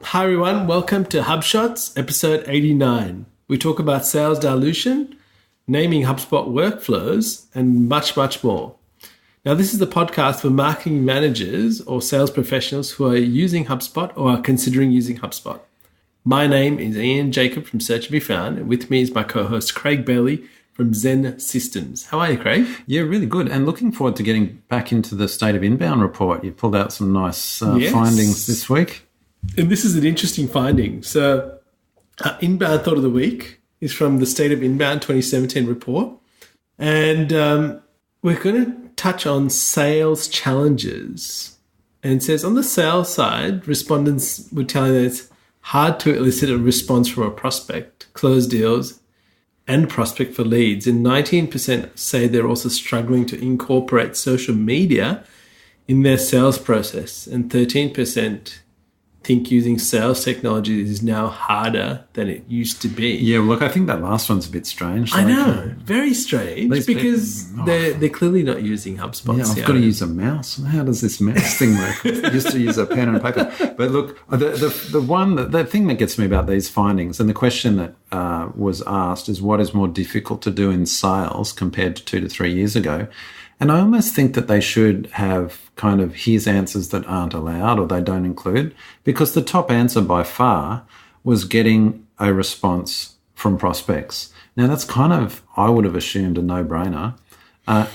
Hi everyone, welcome to HubShots, episode 89. We talk about sales dilution, naming HubSpot workflows, and much, much more. Now, this is the podcast for marketing managers or sales professionals who are using HubSpot or are considering using HubSpot. My name is Ian Jacob from Search and Be Found, and with me is my co-host Craig Bailey from XEN Systems. How are you, Craig? Yeah, really good. And looking forward to getting back into the State of Inbound report. You pulled out some nice findings this week. And this is an interesting finding. So, Inbound Thought of the Week is from the State of Inbound 2017 report. And we're going to touch on sales challenges. And it says, on the sales side, respondents were telling that it's hard to elicit a response from a prospect, close deals, and prospect for leads. And 19% say they're also struggling to incorporate social media in their sales process. And 13% think using sales technology is now harder than it used to be. Yeah, look, I think that last one's a bit strange. I know, very strange, because they're clearly not using HubSpot. Yeah, I've got to use a mouse. How does this mouse thing work? I used to use a pen and paper. But look, the thing that gets me about these findings, and the question that was asked is, what is more difficult to do in sales compared to 2 to 3 years ago? And I almost think that they should have kind of here's answers that aren't allowed or they don't include, because the top answer by far was getting a response from prospects. Now, that's kind of, I would have assumed, a no-brainer,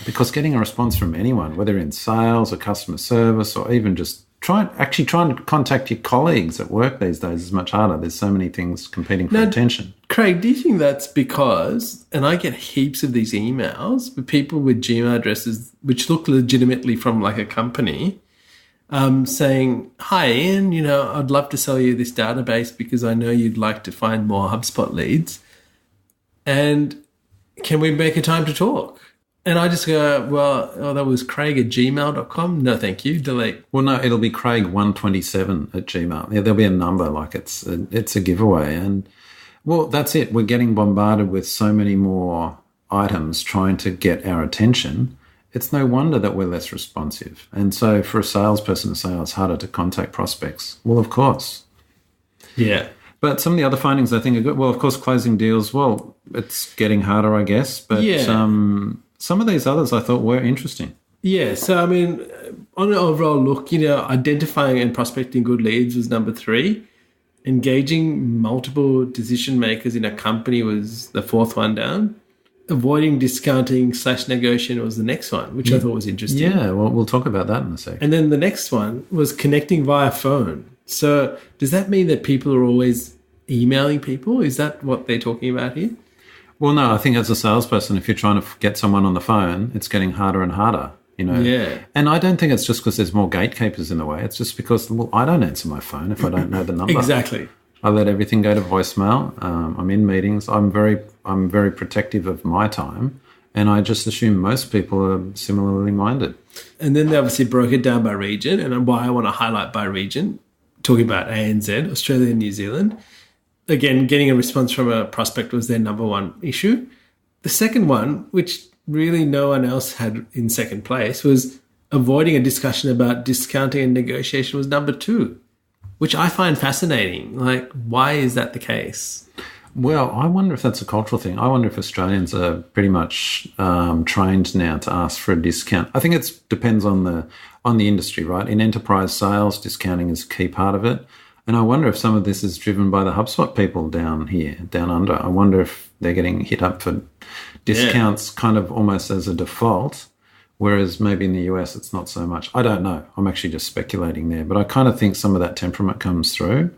because getting a response from anyone, whether in sales or customer service or even just trying to contact your colleagues at work these days is much harder. There's so many things competing for attention. Craig, do you think that's because, and I get heaps of these emails with people with Gmail addresses which look legitimately from like a company saying, hi Ian, I'd love to sell you this database because I know you'd like to find more HubSpot leads. And can we make a time to talk? And I just go, that was craig@gmail.com. No, thank you. Delete. Well, no, it'll be craig127@gmail. Yeah, there'll be a number like it's a giveaway. And, well, that's it. We're getting bombarded with so many more items trying to get our attention. It's no wonder that we're less responsive. And so for a salesperson to say, it's harder to contact prospects. Well, of course. Yeah. But some of the other findings I think are good. Well, of course, closing deals, well, it's getting harder, I guess. But some of these others I thought were interesting. Yeah. So, I mean, on an overall look, identifying and prospecting good leads was number 3. Engaging multiple decision makers in a company was the 4th one down. Avoiding discounting / negotiation was the next one, which I thought was interesting. Yeah, well, we'll talk about that in a second. And then the next one was connecting via phone. So does that mean that people are always emailing people? Is that what they're talking about here? Well, no, I think as a salesperson, if you're trying to get someone on the phone, it's getting harder and harder, Yeah. And I don't think it's just because there's more gatekeepers in the way. It's just because, well, I don't answer my phone if I don't know the number. Exactly. I let everything go to voicemail. I'm in meetings. I'm very protective of my time, and I just assume most people are similarly minded. And then they obviously broke it down by region, and why I want to highlight by region, talking about ANZ, Australia and New Zealand. Again, getting a response from a prospect was their number 1 issue. The second one, which really no one else had in second place, was avoiding a discussion about discounting and negotiation was number 2, which I find fascinating. Like, why is that the case? Well, I wonder if that's a cultural thing. I wonder if Australians are pretty much trained now to ask for a discount. I think it depends on the industry, right? In enterprise sales, discounting is a key part of it. And I wonder if some of this is driven by the HubSpot people down here, down under. I wonder if they're getting hit up for discounts kind of almost as a default, whereas maybe in the US it's not so much. I don't know. I'm actually just speculating there. But I kind of think some of that temperament comes through.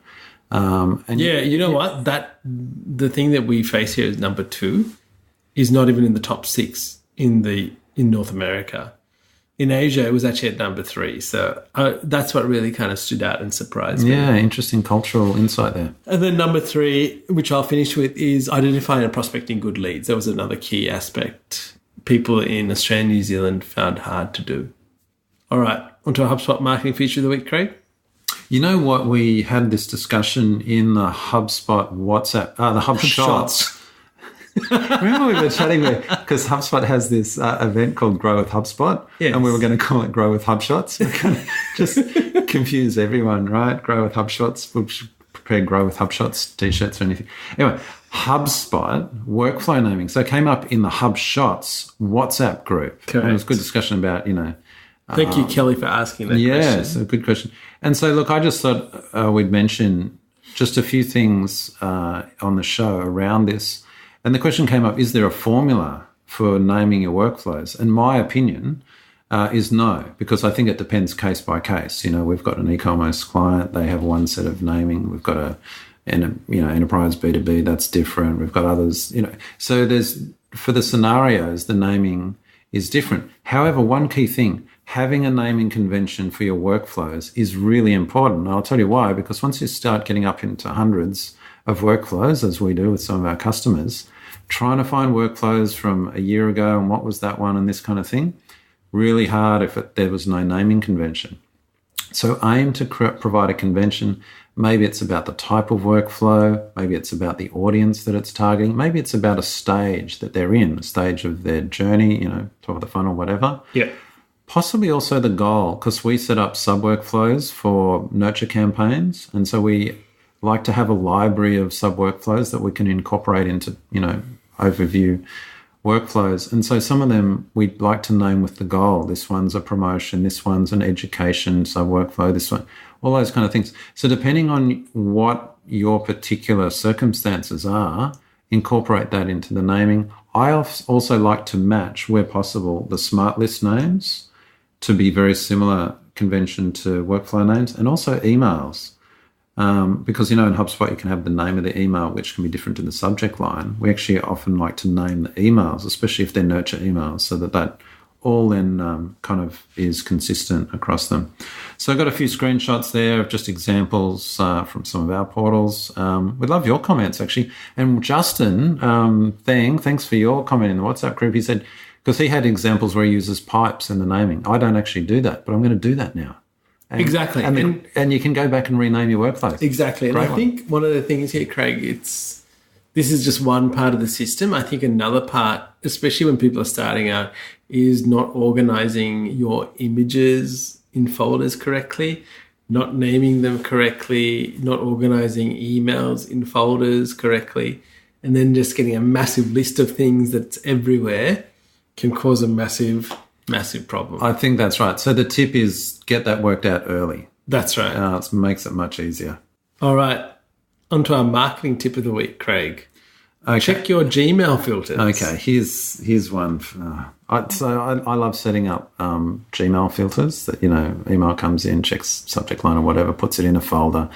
What? The thing that we face here is number 2 is not even in the top 6 in North America. In Asia, it was actually at number 3. So that's what really kind of stood out and surprised me. Yeah, interesting cultural insight there. And then number 3, which I'll finish with, is identifying and prospecting good leads. That was another key aspect people in Australia and New Zealand found hard to do. All right, onto our HubSpot marketing feature of the week, Craig. You know what? We had this discussion in the HubSpot WhatsApp, the HubShots. Remember we were chatting because HubSpot has this event called Grow with HubSpot, Yes. and we were going to call it Grow with HubShots. We're going to just confuse everyone, right? Grow with HubShots. We'll prepare Grow with HubShots t-shirts or anything. Anyway, HubSpot workflow naming. So it came up in the HubShots WhatsApp group. Correct. And it was a good discussion about, Thank you, Kelly, for asking that question. Yes, a good question. And so, look, I just thought we'd mention just a few things on the show around this. And the question came up, is there a formula for naming your workflows? And my opinion is no, because I think it depends case by case. We've got an e-commerce client. They have one set of naming. We've got enterprise B2B, that's different. We've got others, So for the scenarios, the naming is different. However, one key thing, having a naming convention for your workflows is really important. And I'll tell you why, because once you start getting up into hundreds of workflows, as we do with some of our customers, trying to find workflows from a year ago and what was that one and this kind of thing, really hard if there was no naming convention. So aim to provide a convention. Maybe it's about the type of workflow. Maybe it's about the audience that it's targeting. Maybe it's about a stage that they're in, a stage of their journey, top of the funnel, whatever. Yeah. Possibly also the goal, because we set up sub-workflows for nurture campaigns. And so we like to have a library of sub-workflows that we can incorporate into, overview workflows. And so some of them we'd like to name with the goal. This one's a promotion, this one's an education sub-workflow, this one, all those kind of things. So depending on what your particular circumstances are, incorporate that into the naming. I also like to match, where possible, the smart list names to be very similar convention to workflow names, and also emails. Because, in HubSpot, you can have the name of the email, which can be different to the subject line. We actually often like to name the emails, especially if they're nurture emails, so that all then kind of is consistent across them. So I've got a few screenshots there of just examples from some of our portals. We'd love your comments, actually. And Justin, thanks for your comment in the WhatsApp group. He said, because he had examples where he uses pipes in the naming. I don't actually do that, but I'm going to do that now. Exactly. And you can go back and rename your workflows. Exactly. And I think one of the things here, Craig, this is just one part of the system. I think another part, especially when people are starting out, is not organizing your images in folders correctly, not naming them correctly, not organizing emails in folders correctly, and then just getting a massive list of things that's everywhere can cause a massive problem. I think that's right. So the tip is get that worked out early. That's right. It makes it much easier. All right. On to our marketing tip of the week, Craig. Okay. Check your Gmail filters. Okay, here's one. I love setting up Gmail filters that, email comes in, checks subject line or whatever, puts it in a folder.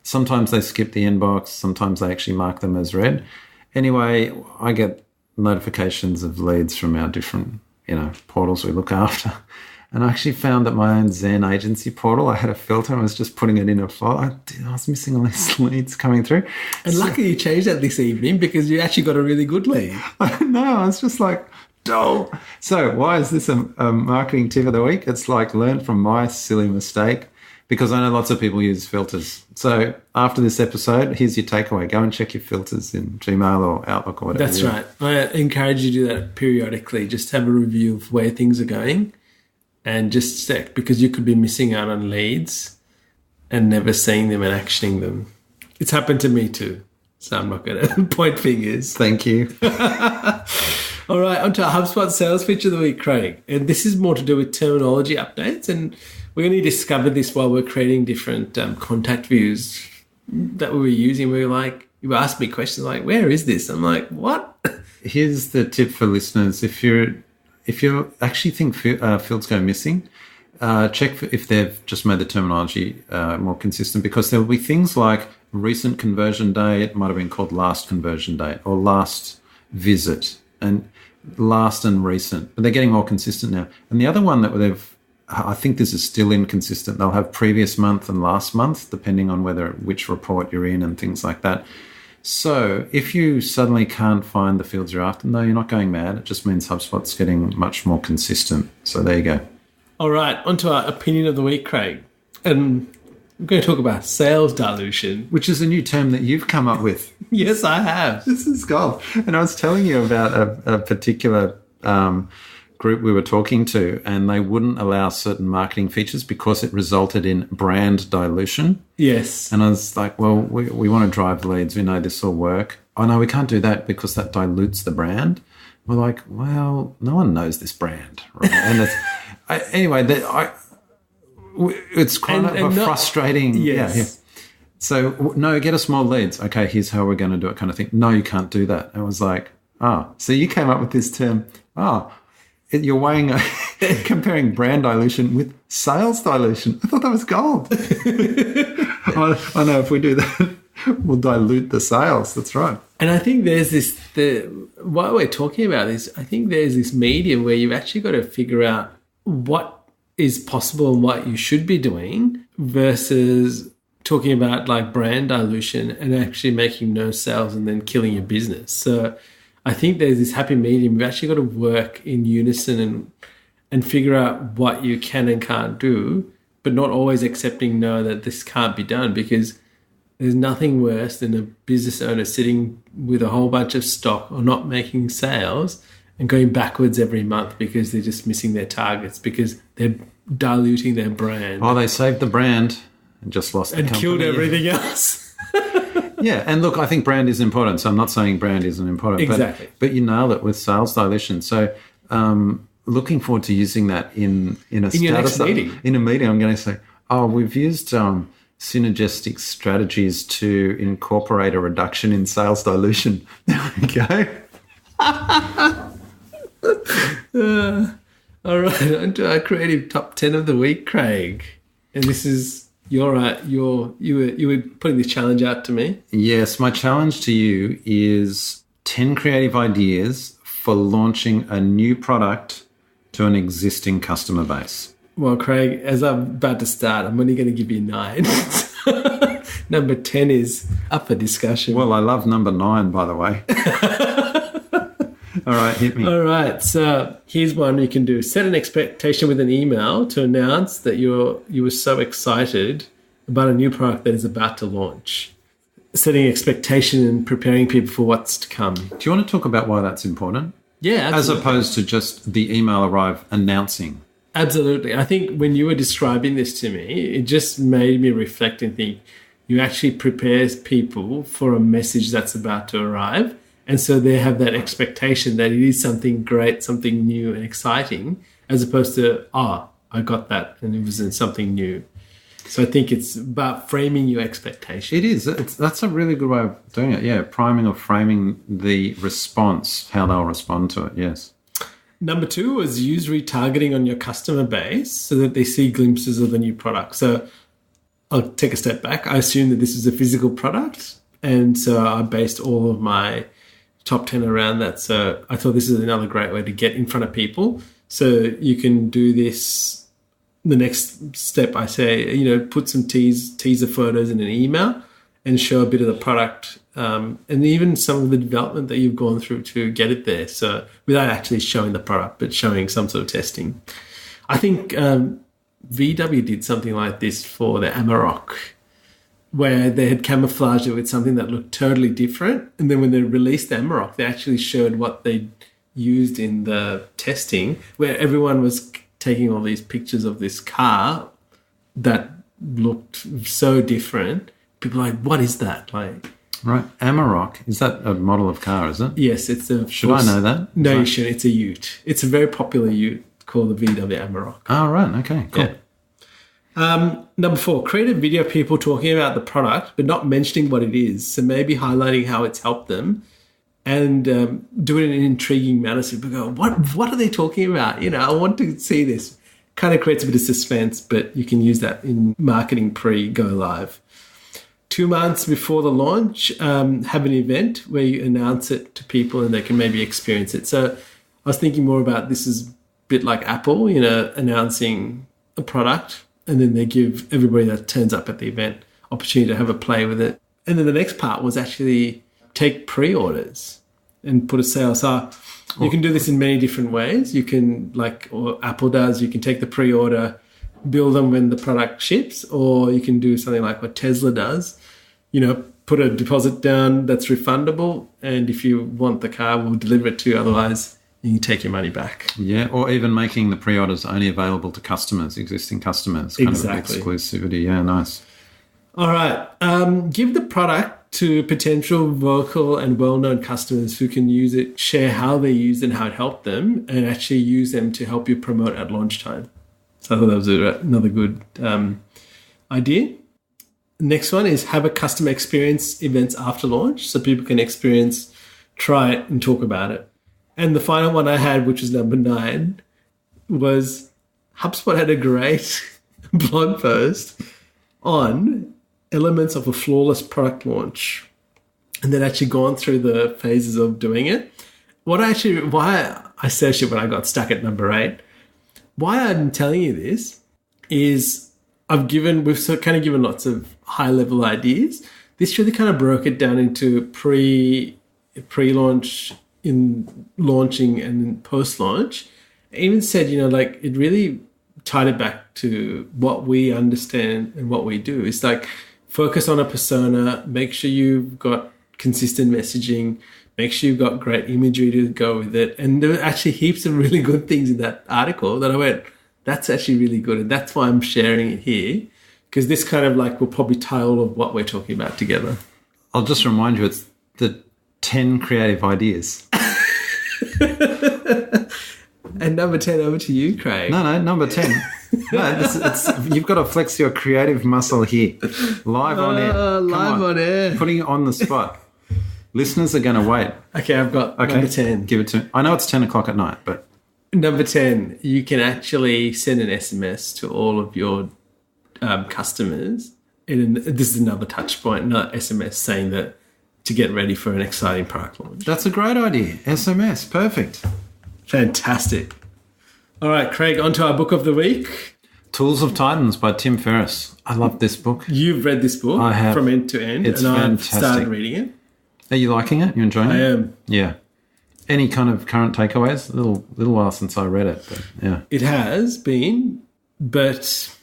Sometimes they skip the inbox. Sometimes they actually mark them as read. Anyway, I get notifications of leads from our different, portals we look after. And I actually found that my own XEN agency portal, I had a filter and I was just putting it in a folder. I was missing all these leads coming through. And luckily you changed that this evening because you actually got a really good lead. I know. I was just like, dull. So why is this a marketing tip of the week? It's like learn from my silly mistake, because I know lots of people use filters. So after this episode, here's your takeaway. Go and check your filters in Gmail or Outlook or whatever. That's right. I encourage you to do that periodically. Just have a review of where things are going and just check, because you could be missing out on leads and never seeing them and actioning them. It's happened to me too, so I'm not going to point fingers. Thank you. All right, on to our HubSpot sales feature of the week, Craig. And this is more to do with terminology updates. And we only discovered this while we're creating different contact views that we were using. We were like, you asked me questions like, where is this? I'm like, what? Here's the tip for listeners. If you actually think fields go missing, check if they've just made the terminology more consistent, because there will be things like recent conversion date, it might have been called last conversion date, or last visit, and last and recent. But they're getting more consistent now. And the other one that I think this is still inconsistent. They'll have previous month and last month, depending on which report you're in and things like that. So if you suddenly can't find the fields you're after, no, you're not going mad. It just means HubSpot's getting much more consistent. So there you go. All right, on to our opinion of the week, Craig. And we're going to talk about sales dilution. Which is a new term that you've come up with. Yes, I have. This is gold. And I was telling you about a particular group we were talking to, and they wouldn't allow certain marketing features because it resulted in brand dilution. Yes. And I was like, well, we want to drive leads. We know this will work. Oh, no, we can't do that because that dilutes the brand. We're like, well, no one knows this brand, right? And it's kind of frustrating. Yes. Yeah. So, no, get us more leads. Okay, here's how we're going to do it, kind of thing. No, you can't do that. And I was like, so you came up with this term. You're weighing, comparing brand dilution with sales dilution. I thought that was gold. I know if we do that, we'll dilute the sales. That's right. And I think there's while we're talking about this, I think there's this medium where you've actually got to figure out what is possible and what you should be doing versus talking about like brand dilution and actually making no sales and then killing your business. So I think there's this happy medium. You've actually got to work in unison and figure out what you can and can't do, but not always accepting no, that this can't be done, because there's nothing worse than a business owner sitting with a whole bunch of stock or not making sales and going backwards every month because they're just missing their targets because they're diluting their brand. Oh, they saved the brand and just lost the company. And killed everything else. Yeah, and look, I think brand is important. So I'm not saying brand isn't important. Exactly. But you nailed it with sales dilution. So looking forward to using that in a your next meeting. In a meeting, I'm going to say, we've used synergistic strategies to incorporate a reduction in sales dilution. There we go. All right, on to our creative top 10 of the week, Craig. And this is you were putting this challenge out to me. Yes, my challenge to you is 10 creative ideas for launching a new product to an existing customer base. Well, Craig, as I'm about to start, I'm only going to give you 9. Number 10 is up for discussion. Well, I love number 9, by the way. All right, hit me. All right, so here's one you can do. Set an expectation with an email to announce that you were so excited about a new product that is about to launch. Setting expectation and preparing people for what's to come. Do you want to talk about why that's important? Yeah, absolutely. As opposed to just the email arrive announcing. Absolutely. I think when you were describing this to me, it just made me reflect and think you actually prepare people for a message that's about to arrive. And so they have that expectation that it is something great, something new and exciting, as opposed to, I got that and it was something new. So I think it's about framing your expectation. It is. That's a really good way of doing it. Yeah, priming or framing the response, how they'll respond to it. Yes. Number 2 was use retargeting on your customer base so that they see glimpses of the new product. So I'll take a step back. I assume that this is a physical product. And so I based all of my top 10 around that. So I thought this is another great way to get in front of people. So you can do this. The next step, I say, put some teaser photos in an email and show a bit of the product and even some of the development that you've gone through to get it there. So without actually showing the product, but showing some sort of testing. I think VW did something like this for the Amarok, where they had camouflaged it with something that looked totally different. And then when they released the Amarok, they actually showed what they used in the testing, where everyone was taking all these pictures of this car that looked so different. People are like, what is that? Like, right. Amarok, is that a model of car, is it? Yes, it's a... Should I know that? No, you shouldn't. It's a ute. It's a very popular ute called the VW Amarok. Oh, right. Okay, cool. Yeah. Number 4, create a video of people talking about the product, but not mentioning what it is. So maybe highlighting how it's helped them and do it in an intriguing manner. So people go, what are they talking about? I want to see this. Kind of creates a bit of suspense, but you can use that in marketing pre-go live. 2 months before the launch, have an event where you announce it to people and they can maybe experience it. So I was thinking more about this is a bit like Apple, announcing a product, and then they give everybody that turns up at the event opportunity to have a play with it. And then the next part was actually take pre-orders and put a sale. So you can do this in many different ways. You can, or Apple does, you can take the pre-order, bill them when the product ships, or you can do something like what Tesla does, put a deposit down that's refundable. And if you want the car, we'll deliver it to you. Otherwise, you can take your money back. Yeah, or even making the pre-orders only available to customers, existing customers. Exactly. Kind of exclusivity. Yeah, nice. All right. Give the product to potential vocal and well-known customers who can use it, share how they use it and how it helped them, and actually use them to help you promote at launch time. So I thought that was another good idea. Next one is have a customer experience events after launch so people can experience, try it, and talk about it. And the final one I had, which was number 9, was HubSpot had a great blog post on elements of a flawless product launch, and then actually gone through the phases of doing it. Why I searched it when I got stuck at number 8. Why I'm telling you this is we've kind of given lots of high level ideas. This really kind of broke it down into pre-launch, in launching, and post-launch. I even said, it really tied it back to what we understand and what we do. It's like focus on a persona, make sure you've got consistent messaging, make sure you've got great imagery to go with it. And there were actually heaps of really good things in that article that I went, that's actually really good. And that's why I'm sharing it here, because this kind of will probably tie all of what we're talking about together. I'll just remind you, it's the 10 creative ideas. And number 10, over to you, Craig. No, number 10. You've got to flex your creative muscle here. Live on air. Live on air. Putting it on the spot. Listeners are going to wait. Okay, I've got number 10. Give it to me. I know it's 10 o'clock at night, but... Number 10, you can actually send an SMS to all of your customers. And this is another touch point, not SMS, saying that to get ready for an exciting product launch. That's a great idea. SMS, perfect. Fantastic. All right, Craig, on to our book of the week. Tools of Titans by Tim Ferriss. I love this book. You've read this book. I have. From end to end. It's and fantastic. I've started reading it. Are you liking it? You enjoying it? I am. Yeah. Any kind of current takeaways? A little while since I read it, but yeah. It has been, but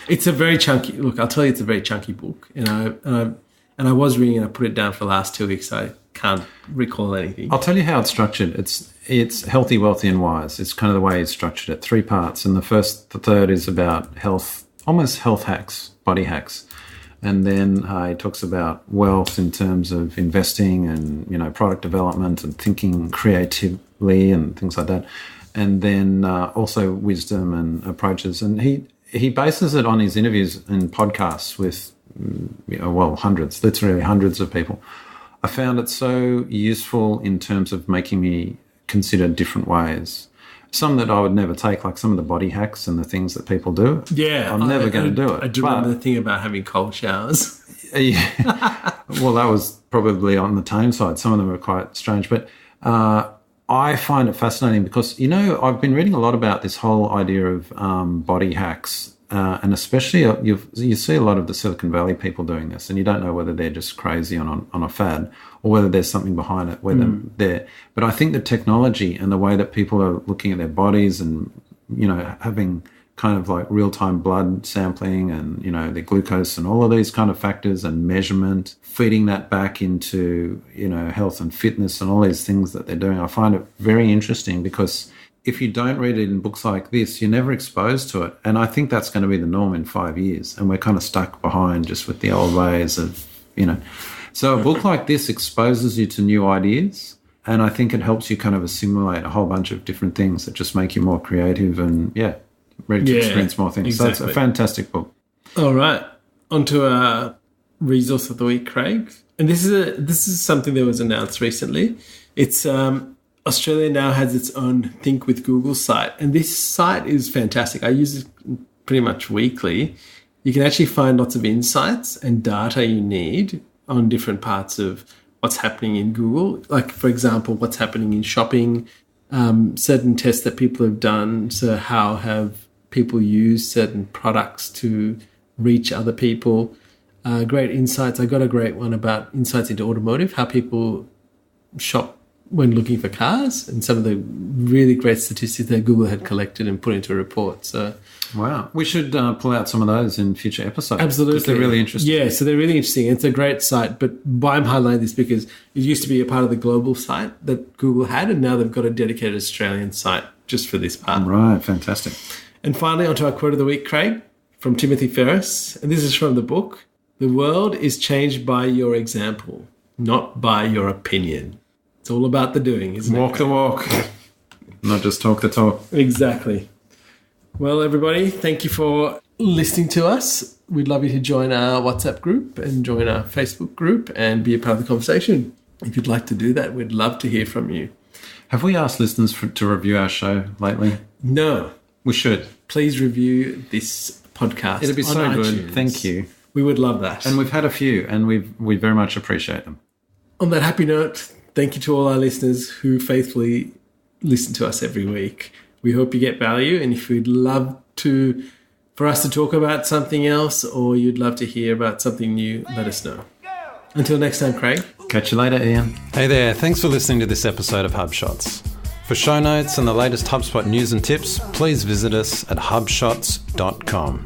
it's a very chunky... Look, I'll tell you, it's a very chunky book. And I was reading it. I put it down for the last 2 weeks. So I can't recall anything. I'll tell you how it's structured. It's healthy, wealthy, and wise. It's kind of the way he's structured it. 3 parts. And the third is about health, almost health hacks, body hacks. And then he talks about wealth in terms of investing and, product development and thinking creatively and things like that. And then also wisdom and approaches. And he bases it on his interviews and podcasts with, hundreds, literally hundreds of people. I found it so useful in terms of making me consider different ways. Some that I would never take, like some of the body hacks and the things that people do. Yeah. I'm never going to do it. I do remember the thing about having cold showers. Yeah. Well, that was probably on the tame side. Some of them were quite strange. But I find it fascinating because, I've been reading a lot about this whole idea of body hacks. And especially you see a lot of the Silicon Valley people doing this, and you don't know whether they're just crazy on a fad or whether there's something behind it. But I think the technology and the way that people are looking at their bodies and having kind of like real-time blood sampling and their glucose and all of these kind of factors and measurement, feeding that back into health and fitness and all these things that they're doing, I find it very interesting because if you don't read it in books like this, you're never exposed to it. And I think that's going to be the norm in 5 years. And we're kind of stuck behind just with the old ways of, So a book like this exposes you to new ideas. And I think it helps you kind of assimilate a whole bunch of different things that just make you more creative and, ready to experience more things. Exactly. So it's a fantastic book. All right. On to our resource of the week, Craig. And this is something that was announced recently. It's... Australia now has its own Think with Google site, and this site is fantastic. I use it pretty much weekly. You can actually find lots of insights and data you need on different parts of what's happening in Google. Like, for example, what's happening in shopping, certain tests that people have done. So how have people used certain products to reach other people? Great insights. I got a great one about insights into automotive, how people shop when looking for cars, and some of the really great statistics that Google had collected and put into a report. So, wow. We should pull out some of those in future episodes. Absolutely. Because they're really interesting. Yeah, so they're really interesting. It's a great site, but why I'm highlighting this because it used to be a part of the global site that Google had, and now they've got a dedicated Australian site just for this part. Right, fantastic. And finally, onto our quote of the week, Craig, from Timothy Ferriss, and this is from the book, "The world is changed by your example, not by your opinion." It's all about the doing, isn't it? Walk the walk, not just talk the talk. Exactly. Well, everybody, thank you for listening to us. We'd love you to join our WhatsApp group and join our Facebook group and be a part of the conversation. If you'd like to do that, we'd love to hear from you. Have we asked listeners to review our show lately? No. We should. Please review this podcast. It'd be so on good. iTunes. Thank you. We would love that. And we've had a few, and we very much appreciate them. On that happy note, thank you to all our listeners who faithfully listen to us every week. We hope you get value, and if you'd love for us to talk about something else, or you'd love to hear about something new, let us know. Until next time, Craig. Catch you later, Ian. Hey there, thanks for listening to this episode of HubShots. For show notes and the latest HubSpot news and tips, please visit us at hubshots.com.